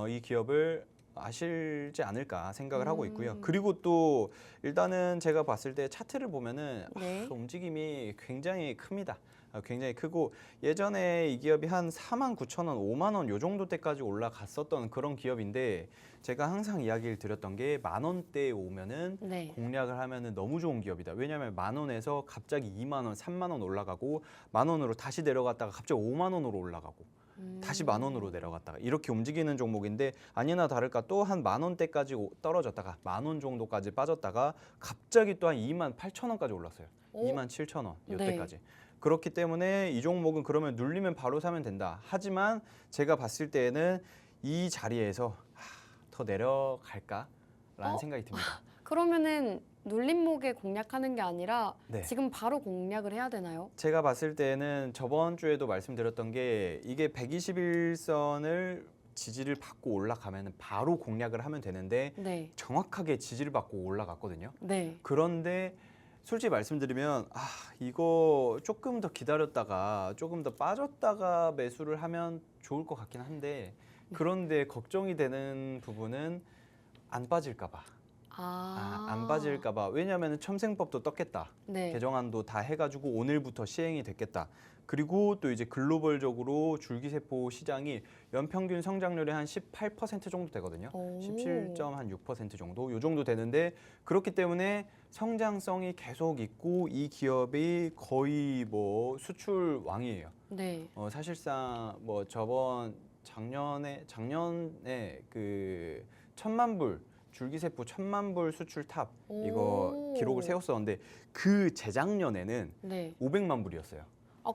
이 기업을 아실지 않을까 생각을 하고 있고요. 그리고 또 일단은 제가 봤을 때 차트를 보면은 네. 움직임이 굉장히 큽니다. 굉장히 크고 예전에 이 기업이 한 49,000원, 5만 원 요 정도 때까지 올라갔었던 그런 기업인데 제가 항상 이야기를 드렸던 게 10,000원대에 오면은 네. 공략을 하면은 너무 좋은 기업이다. 왜냐하면 10,000원에서 갑자기 2만 원, 3만 원 올라가고 10,000원으로 다시 내려갔다가 갑자기 5만 원으로 올라가고 다시 10,000원으로 내려갔다가 이렇게 움직이는 종목인데 아니나 다를까 또 한 10,000원대까지 떨어졌다가 10,000원 정도까지 빠졌다가 갑자기 또 한 28,000원까지 올랐어요. 27,000원 이때까지. 그렇기 때문에 이 종목은 그러면 눌리면 바로 사면 된다. 하지만 제가 봤을 때에는 이 자리에서 더 내려갈까라는 생각이 듭니다. 그러면은 눌림목에 공략하는 게 아니라 네. 지금 바로 공략을 해야 되나요? 제가 봤을 때는 저번 주에도 말씀드렸던 게 이게 121선을 지지를 받고 올라가면 바로 공략을 하면 되는데 네. 정확하게 지지를 받고 올라갔거든요. 네. 그런데 솔직히 말씀드리면 이거 조금 더 기다렸다가 조금 더 빠졌다가 매수를 하면 좋을 것 같긴 한데 그런데 걱정이 되는 부분은 안 빠질까 봐. 안 빠질까 봐. 왜냐하면 첨생법도 떴겠다. 네. 개정안도 다 해가지고 오늘부터 시행이 됐겠다. 그리고 또 이제 글로벌적으로 줄기세포 시장이 연평균 성장률이 한 18% 정도 되거든요. 오. 17.6% 정도, 요 정도 되는데 그렇기 때문에 성장성이 계속 있고 이 기업이 거의 뭐 수출 왕이에요. 네. 사실상 뭐 작년에 그 1,000만 불 줄기세포 1,000만 불 수출 탑 이거 오. 기록을 세웠었는데 그 재작년에는 네. 500만 불이었어요.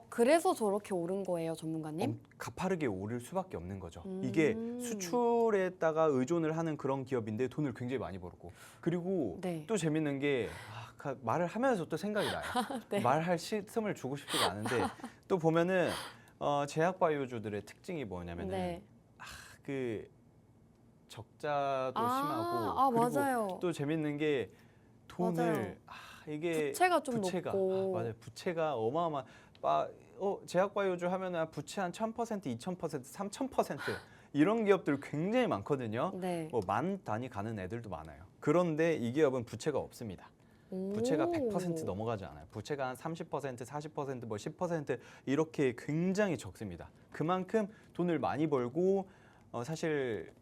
그래서 저렇게 오른 거예요, 전문가님? 가파르게 오를 수밖에 없는 거죠. 음. 이게 수출에다가 의존을 하는 그런 기업인데 돈을 굉장히 많이 벌었고 그리고 네. 또 재밌는 게 말을 하면서 또 생각이 나요. 네. 말할 틈을 주고 싶지가 않은데 또 보면은 제약바이오주들의 특징이 뭐냐면은 네. 그 적자도 아, 심하고 그리고 맞아요. 또 재밌는 게 돈을 맞아요. 이게 부채가 좀 높고. 맞아요. 부채가 어마어마. 제약바이오주 하면은 부채 한 1,000%, 2,000%, 3,000% 이런 기업들 굉장히 많거든요. 네. 뭐 만 단위 가는 애들도 많아요. 그런데 이 기업은 부채가 없습니다. 부채가 100% 넘어가지 않아요. 부채가 한 30%, 40%, 뭐 10% 이렇게 굉장히 적습니다. 그만큼 돈을 많이 벌고 사실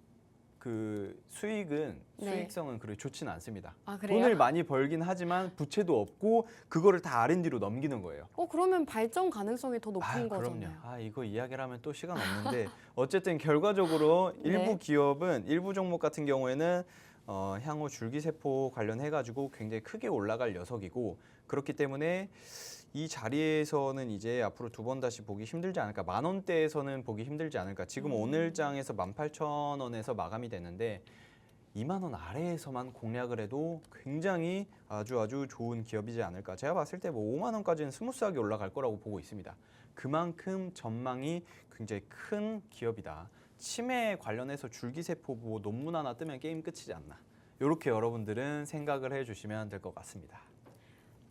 그 수익은 네. 수익성은 그렇게 좋지는 않습니다. 아, 그래요? 돈을 많이 벌긴 하지만 부채도 없고 그거를 다 R&D로 넘기는 거예요. 그러면 발전 가능성이 더 높은 그럼요. 거잖아요. 이거 이야기를 하면 또 시간 없는데 어쨌든 결과적으로 네. 일부 기업은 일부 종목 같은 경우에는 향후 줄기세포 관련해가지고 굉장히 크게 올라갈 녀석이고 그렇기 때문에 이 자리에서는 이제 앞으로 두 번 다시 보기 힘들지 않을까. 10,000원대에서는 보기 힘들지 않을까. 지금 오늘 장에서 18,000원에서 마감이 되는데 20,000원 아래에서만 공략을 해도 굉장히 아주 좋은 기업이지 않을까. 제가 봤을 때 뭐 50,000원까지는 스무스하게 올라갈 거라고 보고 있습니다. 그만큼 전망이 굉장히 큰 기업이다. 치매 관련해서 줄기세포 보고 논문 하나 뜨면 게임 끝이지 않나. 이렇게 여러분들은 생각을 해주시면 될 것 같습니다.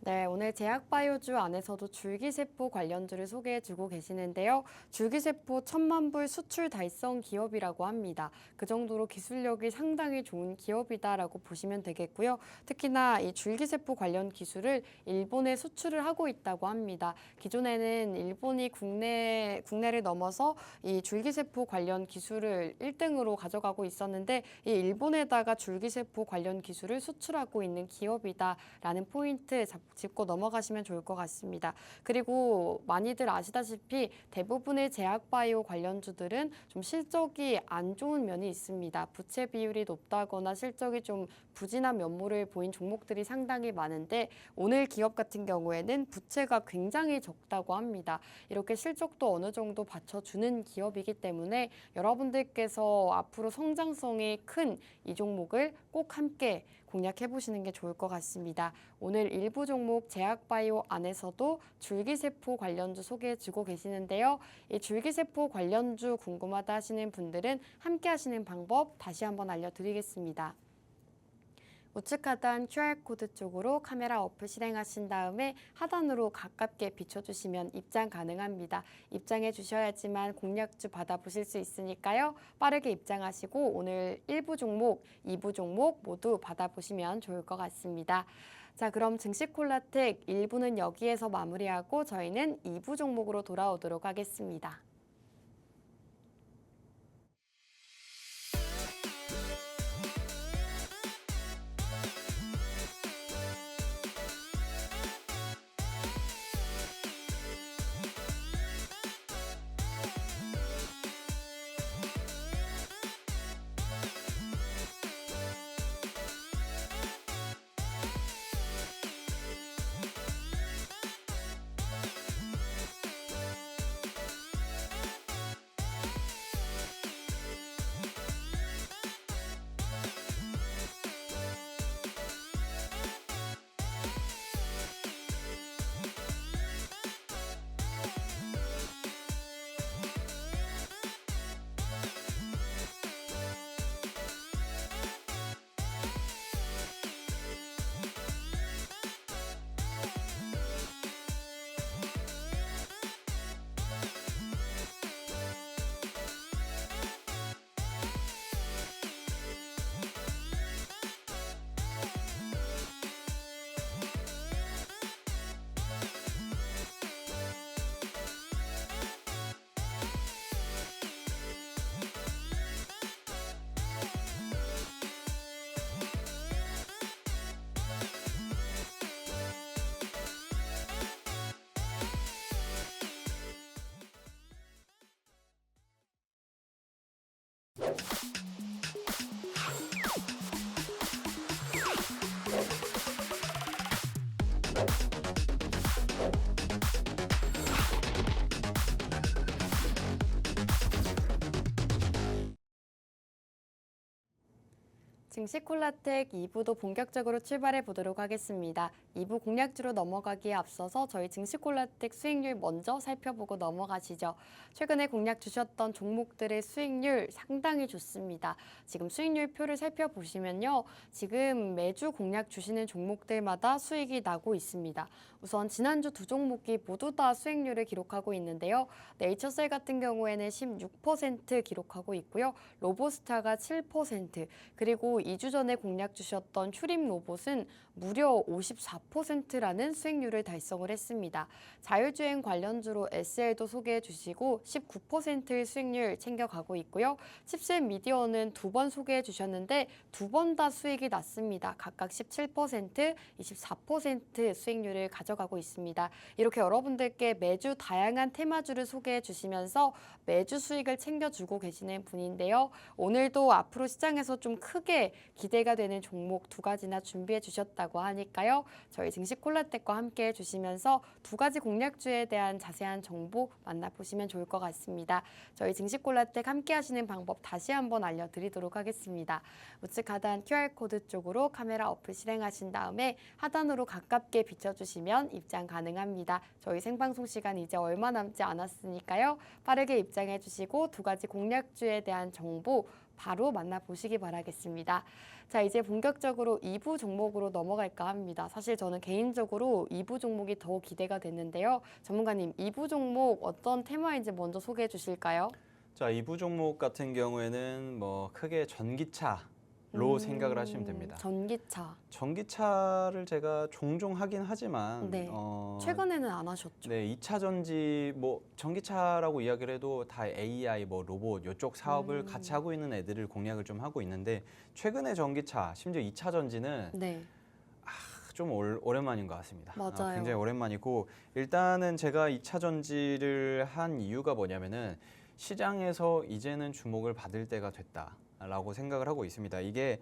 네, 오늘 제약바이오주 안에서도 줄기세포 관련주를 소개해주고 계시는데요. 줄기세포 1,000만 불 수출 달성 기업이라고 합니다. 그 정도로 기술력이 상당히 좋은 기업이다라고 보시면 되겠고요. 특히나 이 줄기세포 관련 기술을 일본에 수출을 하고 있다고 합니다. 기존에는 일본이 국내를 넘어서 이 줄기세포 관련 기술을 1등으로 가져가고 있었는데 이 일본에다가 줄기세포 관련 기술을 수출하고 있는 기업이다라는 포인트 짚고 넘어가시면 좋을 것 같습니다. 그리고 많이들 아시다시피 대부분의 제약바이오 관련주들은 좀 실적이 안 좋은 면이 있습니다. 부채 비율이 높다거나 실적이 좀 부진한 면모를 보인 종목들이 상당히 많은데 오늘 기업 같은 경우에는 부채가 굉장히 적다고 합니다. 이렇게 실적도 어느 정도 받쳐주는 기업이기 때문에 여러분들께서 앞으로 성장성이 큰 이 종목을 꼭 함께 공략해보시는 게 좋을 것 같습니다. 오늘 일부 종목 제약바이오 안에서도 줄기세포 관련주 소개해주고 계시는데요. 이 줄기세포 관련주 궁금하다 하시는 분들은 함께 하시는 방법 다시 한번 알려드리겠습니다. 우측 하단 QR코드 쪽으로 카메라 어플 실행하신 다음에 하단으로 가깝게 비춰주시면 입장 가능합니다. 입장해 주셔야지만 공략주 받아보실 수 있으니까요. 빠르게 입장하시고 오늘 1부 종목, 2부 종목 모두 받아보시면 좋을 것 같습니다. 자, 그럼 증시콜라텍 1부는 여기에서 마무리하고 저희는 2부 종목으로 돌아오도록 하겠습니다. 증시콜라텍 2부도 본격적으로 출발해 보도록 하겠습니다. 2부 공략주로 넘어가기에 앞서서 저희 증시콜라텍 수익률 먼저 살펴보고 넘어가시죠. 최근에 공략 주셨던 종목들의 수익률 상당히 좋습니다. 지금 수익률 표를 살펴보시면요. 지금 매주 공략 주시는 종목들마다 수익이 나고 있습니다. 우선 지난주 두 종목이 모두 다 수익률을 기록하고 있는데요. 네이처셀 같은 경우에는 16% 기록하고 있고요. 로보스타가 7%, 그리고 2주 전에 공략 주셨던 휴림 로봇은 무려 54%라는 수익률을 달성을 했습니다. 자율주행 관련주로 SL도 소개해 주시고 19%의 수익률 챙겨가고 있고요. 칩셋 미디어는 두 번 소개해 주셨는데 두 번 다 수익이 났습니다. 각각 17%, 24% 수익률을 가져가고 있습니다. 이렇게 여러분들께 매주 다양한 테마주를 소개해 주시면서 매주 수익을 챙겨주고 계시는 분인데요. 오늘도 앞으로 시장에서 좀 크게 기대가 되는 종목 두 가지나 준비해 주셨다고 하니까요. 저희 증시콜라텍과 함께 해주시면서 두 가지 공략주에 대한 자세한 정보 만나보시면 좋을 것 같습니다. 저희 증시콜라텍 함께 하시는 방법 다시 한번 알려드리도록 하겠습니다. 우측 하단 QR코드 쪽으로 카메라 어플 실행하신 다음에 하단으로 가깝게 비춰주시면 입장 가능합니다. 저희 생방송 시간 이제 얼마 남지 않았으니까요. 빠르게 입장해 주시고 두 가지 공략주에 대한 정보 바로 만나보시기 바라겠습니다. 자, 이제 본격적으로 2부 종목으로 넘어갈까 합니다. 사실 저는 개인적으로 2부 종목이 더 기대가 됐는데요. 전문가님, 2부 종목 어떤 테마인지 먼저 소개해 주실까요? 자, 2부 종목 같은 경우에는 뭐 크게 전기차로 생각을 하시면 됩니다. 전기차. 전기차를 제가 종종 하긴 하지만 네. 최근에는 안 하셨죠? 네, 2차 전지 뭐 전기차라고 이야기를 해도 다 AI 뭐 로봇 이쪽 사업을 같이 하고 있는 애들을 공략을 좀 하고 있는데 최근에 전기차 심지어 2차 전지는 네. 좀 오랜만인 것 같습니다. 맞아요. 굉장히 오랜만이고 일단은 제가 2차 전지를 한 이유가 뭐냐면은 시장에서 이제는 주목을 받을 때가 됐다라고 생각을 하고 있습니다. 이게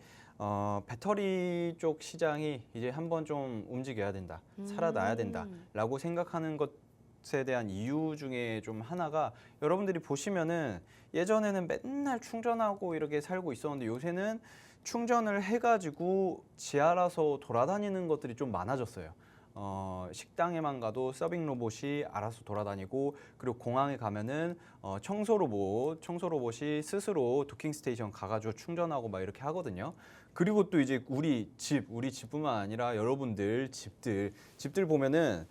배터리 쪽 시장이 이제 한번 좀 움직여야 된다, 살아나야 된다라고 생각하는 것에 대한 이유 중에 좀 하나가 여러분들이 보시면은 예전에는 맨날 충전하고 이렇게 살고 있었는데 요새는 충전을 해가지고 지 알아서 돌아다니는 것들이 좀 많아졌어요. 식당에만 가도 서빙 로봇이 알아서 돌아다니고 그리고 공항에 가면은 청소 로봇이 스스로 도킹 스테이션 가가지고 충전하고 막 이렇게 하거든요. 그리고 또 이제 우리 집뿐만 아니라 여러분들 집들 보면은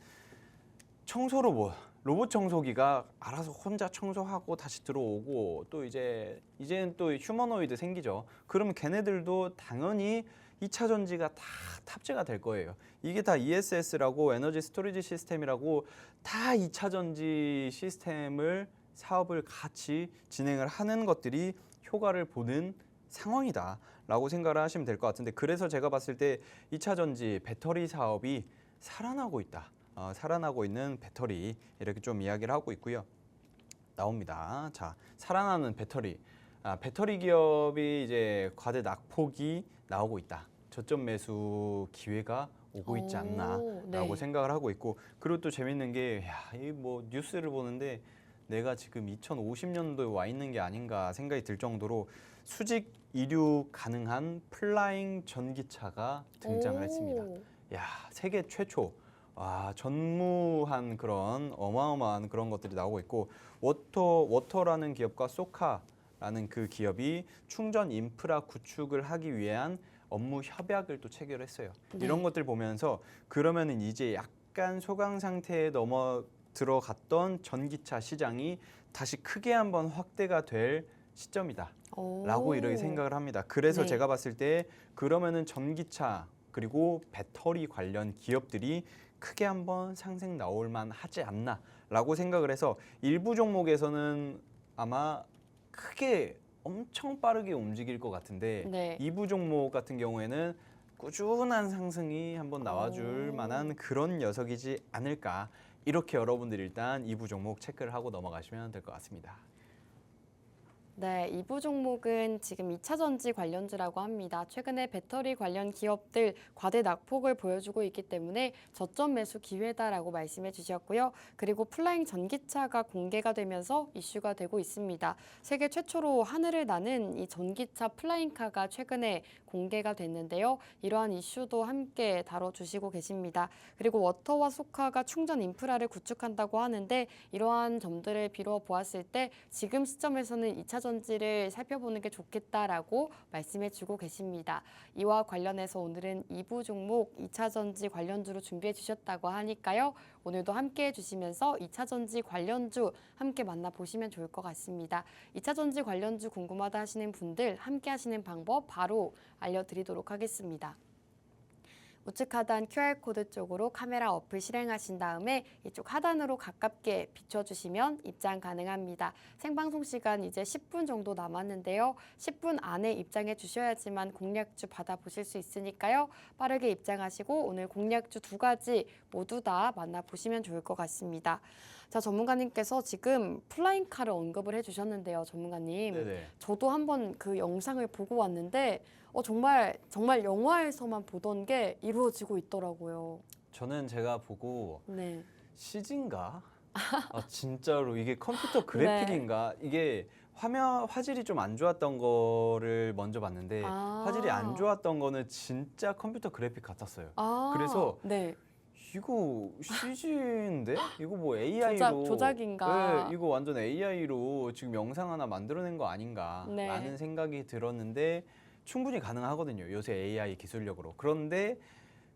청소 로봇 청소기가 알아서 혼자 청소하고 다시 들어오고 또 이제는 또 휴머노이드 생기죠. 그러면 걔네들도 당연히 2차 전지가 다 탑재가 될 거예요. 이게 다 ESS라고 에너지 스토리지 시스템이라고 다 2차 전지 시스템을 사업을 같이 진행을 하는 것들이 효과를 보는 상황이다라고 생각을 하시면 될 것 같은데 그래서 제가 봤을 때 2차 전지 배터리 사업이 살아나고 있다. 살아나고 있는 배터리 이렇게 좀 이야기를 하고 있고요. 나옵니다. 자, 살아나는 배터리. 배터리 기업이 이제 과대 낙폭이 나오고 있다. 저점 매수 기회가 오고 있지 않나라고 네. 생각을 하고 있고 그리고 또 재밌는 게 이 뭐 뉴스를 보는데 내가 지금 2050년도에 와 있는 게 아닌가 생각이 들 정도로 수직 이륙 가능한 플라잉 전기차가 등장을 했습니다. 세계 최초. 전무한 그런 어마어마한 그런 것들이 나오고 있고 워터라는 기업과 소카라는 그 기업이 충전 인프라 구축을 하기 위한 업무 협약을 또 체결했어요. 네. 이런 것들 보면서 그러면은 이제 약간 소강 상태에 들어갔던 전기차 시장이 다시 크게 한번 확대가 될 시점이다라고 이렇게 생각을 합니다. 그래서 네. 제가 봤을 때 그러면은 전기차 그리고 배터리 관련 기업들이 크게 한번 상승 나올 만하지 않나라고 생각을 해서 일부 종목에서는 아마 크게 엄청 빠르게 움직일 것 같은데 네. 2부 종목 같은 경우에는 꾸준한 상승이 한번 나와줄 만한 그런 녀석이지 않을까 이렇게 여러분들 일단 2부 종목 체크를 하고 넘어가시면 될 것 같습니다. 네, 2부 종목은 지금 2차 전지 관련주라고 합니다. 최근에 배터리 관련 기업들 과대 낙폭을 보여주고 있기 때문에 저점 매수 기회다라고 말씀해 주셨고요. 그리고 플라잉 전기차가 공개가 되면서 이슈가 되고 있습니다. 세계 최초로 하늘을 나는 이 전기차 플라잉카가 최근에 공개가 됐는데요. 이러한 이슈도 함께 다뤄주시고 계십니다. 그리고 워터와 소카가 충전 인프라를 구축한다고 하는데 이러한 점들을 빌어보았을 때 지금 시점에서는 2차 전지를 살펴보는 게 좋겠다라고 말씀해주고 계십니다. 이와 관련해서 오늘은 2부 종목 2차 전지 관련주로 준비해 주셨다고 하니까요. 오늘도 함께 해주시면서 2차 전지 관련주 함께 만나보시면 좋을 것 같습니다. 2차 전지 관련주 궁금하다 하시는 분들 함께 하시는 방법 바로 알려드리도록 하겠습니다. 우측 하단 QR코드 쪽으로 카메라 어플 실행하신 다음에 이쪽 하단으로 가깝게 비춰주시면 입장 가능합니다. 생방송 시간 이제 10분 정도 남았는데요. 10분 안에 입장해 주셔야지만 공략주 받아보실 수 있으니까요. 빠르게 입장하시고 오늘 공략주 2가지 모두 다 만나보시면 좋을 것 같습니다. 자, 전문가님께서 지금 플라잉카를 언급을 해주셨는데요. 전문가님. 네네. 저도 한번 그 영상을 보고 왔는데 정말 영화에서만 보던 게 이루어지고 있더라고요. 저는 제가 보고 네. CG인가? 진짜로 이게 컴퓨터 네. 그래픽인가? 이게 화질이 좀 안 좋았던 거를 먼저 봤는데 화질이 안 좋았던 거는 진짜 컴퓨터 그래픽 같았어요. 그래서 네. 이거 CG인데? 이거 뭐 AI로 조작인가? 네, 이거 완전 AI로 지금 영상 하나 만들어낸 거 아닌가? 네. 라는 생각이 들었는데 충분히 가능하거든요. 요새 AI 기술력으로. 그런데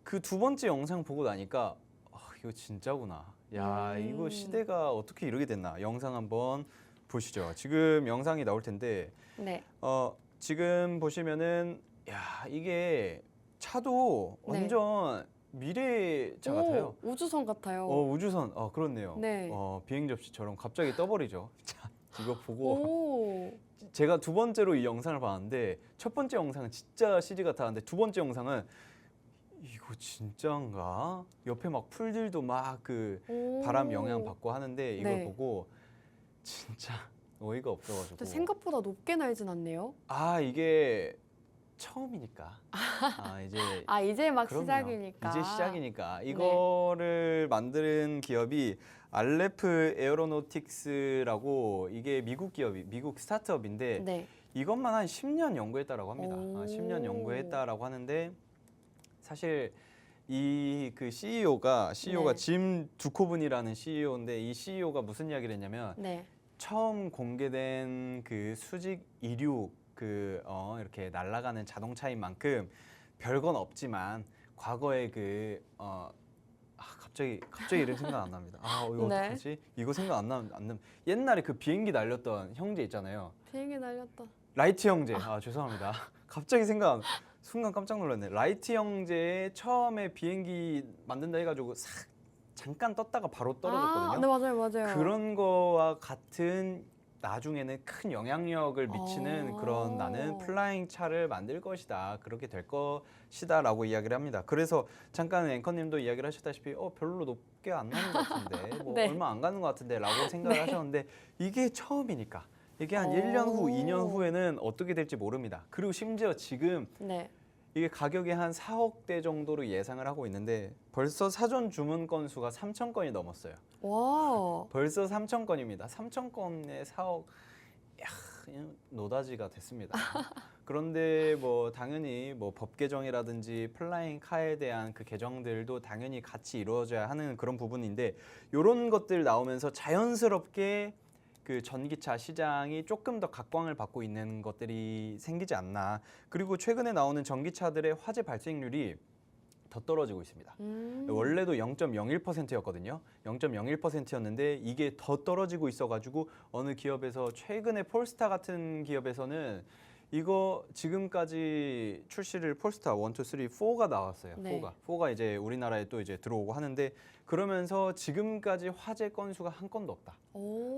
그 2번째 영상 보고 나니까 이거 진짜구나. 야, 이거 시대가 어떻게 이러게 됐나? 영상 한번 보시죠. 지금 영상이 나올 텐데 네. 지금 보시면은 이게 차도 네. 완전 미래차 같아요. 우주선 같아요. 우주선. 그렇네요. 네. 비행 접시처럼 갑자기 떠버리죠. 자, 이거 보고 오. 제가 2번째로 이 영상을 봤는데 첫 번째 영상은 진짜 CG 같았는데 2번째 영상은 이거 진짜인가? 옆에 막 풀들도 막 그 오. 바람 영향 받고 하는데 이걸 네. 보고 진짜 어이가 없어가지고. 근데 생각보다 높게 날진 않네요. 이게 처음이니까. 이제 막 그럼요. 시작이니까. 이제 시작이니까. 이거를 만드는 기업이 알레프 에어로노틱스라고 이게 미국 기업이 미국 스타트업인데 네. 이것만 한 10년 연구했다라고 합니다. 오. 10년 연구했다라고 하는데 사실 이 그 CEO가 네. 짐 두코븐이라는 CEO인데 이 CEO가 무슨 이야기를 했냐면 네. 처음 공개된 그 수직 이륙 이렇게 날아가는 자동차인 만큼 별건 없지만 과거에 갑자기 이름 생각 안 납니다. 이거 네. 어떡하지? 이거 생각 안 나면 옛날에 그 비행기 날렸던 형제 있잖아요. 비행기 날렸다. 라이트 형제. 죄송합니다. 갑자기 순간 깜짝 놀랐네. 라이트 형제의 처음에 비행기 만든다 해가지고 싹 잠깐 떴다가 바로 떨어졌거든요. 네, 맞아요. 그런 거와 같은 나중에는 큰 영향력을 미치는 그런 나는 플라잉 차를 만들 것이다. 그렇게 될 것이다 라고 이야기를 합니다. 그래서 잠깐 앵커님도 이야기를 하셨다시피 별로 높게 안 나는 것 같은데 뭐 네. 얼마 안 가는 것 같은데 라고 생각을 네. 하셨는데 이게 처음이니까 이게 한 1년 후, 2년 후에는 어떻게 될지 모릅니다. 그리고 심지어 지금 네. 이게 가격이 한 4억대 정도로 예상을 하고 있는데 벌써 사전 주문 건수가 3천 건이 넘었어요. 와. 벌써 3천 건입니다. 3천 건에 4억, 그냥 노다지가 됐습니다. 그런데 뭐 당연히 뭐 법 개정이라든지 플라잉 카에 대한 그 개정들도 당연히 같이 이루어져야 하는 그런 부분인데 이런 것들 나오면서 자연스럽게 그 전기차 시장이 조금 더 각광을 받고 있는 것들이 생기지 않나. 그리고 최근에 나오는 전기차들의 화재 발생률이 더 떨어지고 있습니다. 원래도 0.01%였거든요. 0.01%였는데 이게 더 떨어지고 있어가지고 어느 기업에서 최근에 폴스타 같은 기업에서는 이거 지금까지 출시를 폴스타 1, 2, 3, 4가 나왔어요. 네. 4가 이제 우리나라에 또 이제 들어오고 하는데 그러면서 지금까지 화재 건수가 한 건도 없다.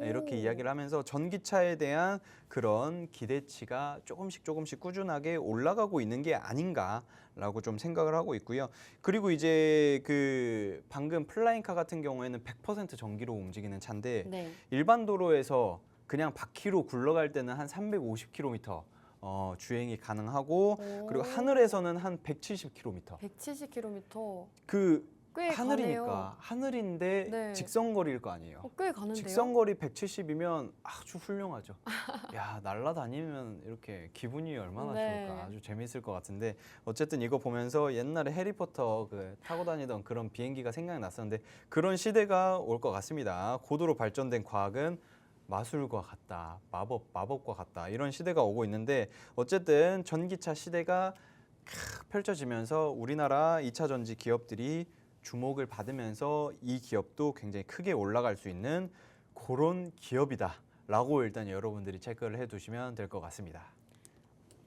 이렇게 이야기를 하면서 전기차에 대한 그런 기대치가 조금씩 꾸준하게 올라가고 있는 게 아닌가라고 좀 생각을 하고 있고요. 그리고 이제 그 방금 플라잉카 같은 경우에는 100% 전기로 움직이는 차인데 네. 일반 도로에서 그냥 바퀴로 굴러갈 때는 한 350km 주행이 가능하고 그리고 하늘에서는 한 170km. 170km. 그 꽤 하늘이니까 가네요. 하늘인데 네. 직선거리일 거 아니에요. 꽤 가는데요. 직선거리 170이면 아주 훌륭하죠. 야, 날아다니면 이렇게 기분이 얼마나 네. 좋을까. 아주 재밌을 것 같은데 어쨌든 이거 보면서 옛날에 해리포터 그 타고 다니던 그런 비행기가 생각이 났었는데 그런 시대가 올 것 같습니다. 고도로 발전된 과학은 마술과 같다, 마법과 같다 이런 시대가 오고 있는데 어쨌든 전기차 시대가 펼쳐지면서 우리나라 2차 전지 기업들이 주목을 받으면서 이 기업도 굉장히 크게 올라갈 수 있는 그런 기업이다라고 일단 여러분들이 체크를 해두시면 될 것 같습니다.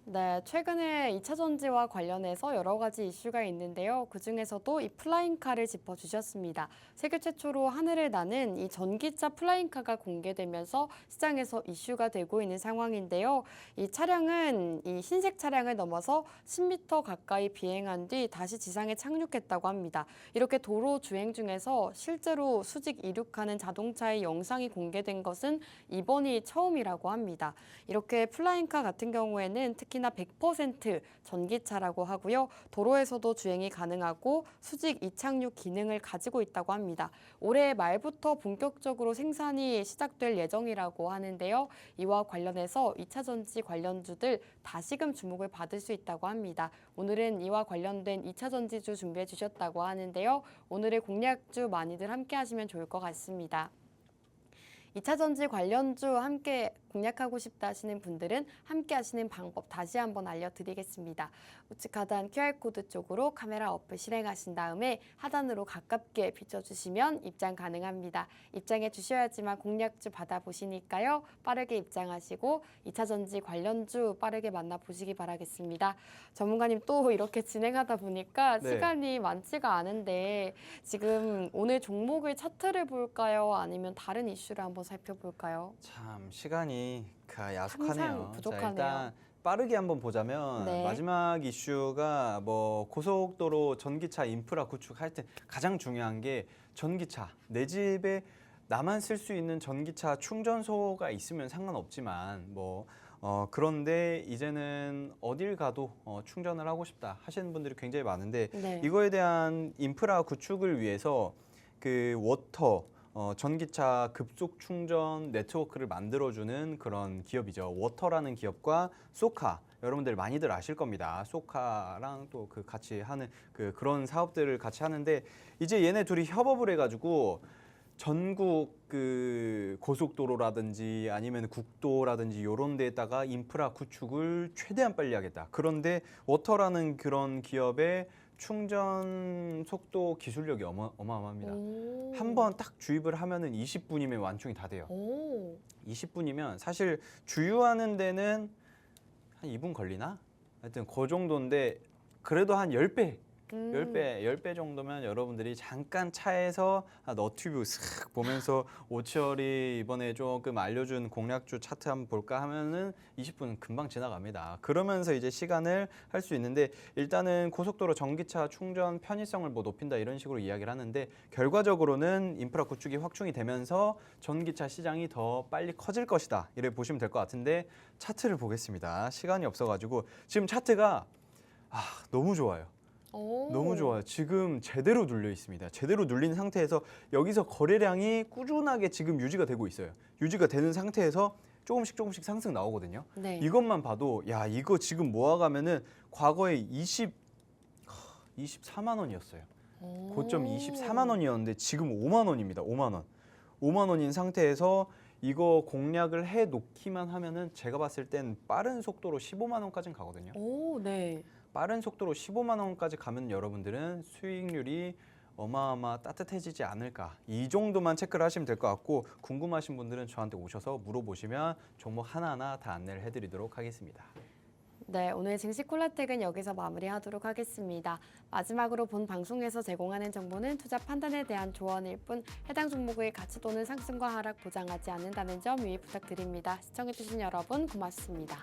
네, 최근에 2차 전지와 관련해서 여러 가지 이슈가 있는데요. 그중에서도 이 플라잉카를 짚어주셨습니다. 세계 최초로 하늘을 나는 이 전기차 플라잉카가 공개되면서 시장에서 이슈가 되고 있는 상황인데요. 이 차량은 이 흰색 차량을 넘어서 10m 가까이 비행한 뒤 다시 지상에 착륙했다고 합니다. 이렇게 도로 주행 중에서 실제로 수직 이륙하는 자동차의 영상이 공개된 것은 이번이 처음이라고 합니다. 이렇게 플라잉카 같은 경우에는 특히나 100% 전기차라고 하고요. 도로에서도 주행이 가능하고 수직 이착륙 기능을 가지고 있다고 합니다. 올해 말부터 본격적으로 생산이 시작될 예정이라고 하는데요. 이와 관련해서 2차 전지 관련주들 다시금 주목을 받을 수 있다고 합니다. 오늘은 이와 관련된 2차 전지주 준비해 주셨다고 하는데요. 오늘의 공략주 많이들 함께 하시면 좋을 것 같습니다. 2차 전지 관련주 함께 공략하고 싶다 하시는 분들은 함께 하시는 방법 다시 한번 알려드리겠습니다. 우측 하단 QR코드 쪽으로 카메라 어플 실행하신 다음에 하단으로 가깝게 비춰주시면 입장 가능합니다. 입장해 주셔야지만 공략주 받아보시니까요. 빠르게 입장하시고 2차 전지 관련주 빠르게 만나보시기 바라겠습니다. 전문가님 또 이렇게 진행하다 보니까 네. 시간이 많지가 않은데 지금 오늘 종목을 차트를 볼까요? 아니면 다른 이슈를 한번 살펴볼까요? 참 시간이 야속하네요. 항상 부족하네요. 일단 빠르게 한번 보자면 네. 마지막 이슈가 뭐 고속도로 전기차 인프라 구축할 때 가장 중요한 게 전기차. 내 집에 나만 쓸 수 있는 전기차 충전소가 있으면 상관없지만 그런데 이제는 어딜 가도 충전을 하고 싶다 하시는 분들이 굉장히 많은데 네. 이거에 대한 인프라 구축을 위해서 그 워터 전기차 급속 충전 네트워크를 만들어주는 그런 기업이죠. 워터라는 기업과 소카 여러분들 많이들 아실 겁니다. 소카랑 또 그 같이 하는 그런 사업들을 같이 하는데 이제 얘네 둘이 협업을 해가지고 전국 그 고속도로라든지 아니면 국도라든지 이런 데에다가 인프라 구축을 최대한 빨리 하겠다. 그런데 워터라는 그런 기업의 충전 속도 기술력이 어마어마합니다. 한 번 딱 주입을 하면은 20분이면 완충이 다 돼요. 20분이면 사실 주유하는 데는 한 2분 걸리나? 하여튼 그 정도인데 그래도 한 10배 10배 정도면 여러분들이 잠깐 차에서 너튜브 슥 보면서 오치열이 이번에 조금 알려준 공략주 차트 한번 볼까 하면은 20분 금방 지나갑니다. 그러면서 이제 시간을 할 수 있는데 일단은 고속도로 전기차 충전 편의성을 높인다 이런 식으로 이야기를 하는데 결과적으로는 인프라 구축이 확충이 되면서 전기차 시장이 더 빨리 커질 것이다. 이래 보시면 될 것 같은데 차트를 보겠습니다. 시간이 없어가지고 지금 차트가 너무 좋아요. 너무 좋아요. 지금 제대로 눌려 있습니다. 제대로 눌린 상태에서 여기서 거래량이 꾸준하게 지금 유지가 되고 있어요. 유지가 되는 상태에서 조금씩 상승 나오거든요. 네. 이것만 봐도 야 이거 지금 모아가면은 과거에 24만 원이었어요. 고점 24만 원이었는데 지금 5만 원입니다. 5만 원. 5만 원인 상태에서 이거 공략을 해 놓기만 하면은 제가 봤을 땐 빠른 속도로 15만 원까지는 가거든요. 오, 네. 빠른 속도로 15만 원까지 가면 여러분들은 수익률이 어마어마 따뜻해지지 않을까. 이 정도만 체크를 하시면 될 것 같고 궁금하신 분들은 저한테 오셔서 물어보시면 종목 하나하나 다 안내를 해드리도록 하겠습니다. 네, 오늘 증시 콜라텍은 여기서 마무리하도록 하겠습니다. 마지막으로 본 방송에서 제공하는 정보는 투자 판단에 대한 조언일 뿐 해당 종목의 가치 또는 상승과 하락 보장하지 않는다는 점 유의 부탁드립니다. 시청해주신 여러분 고맙습니다.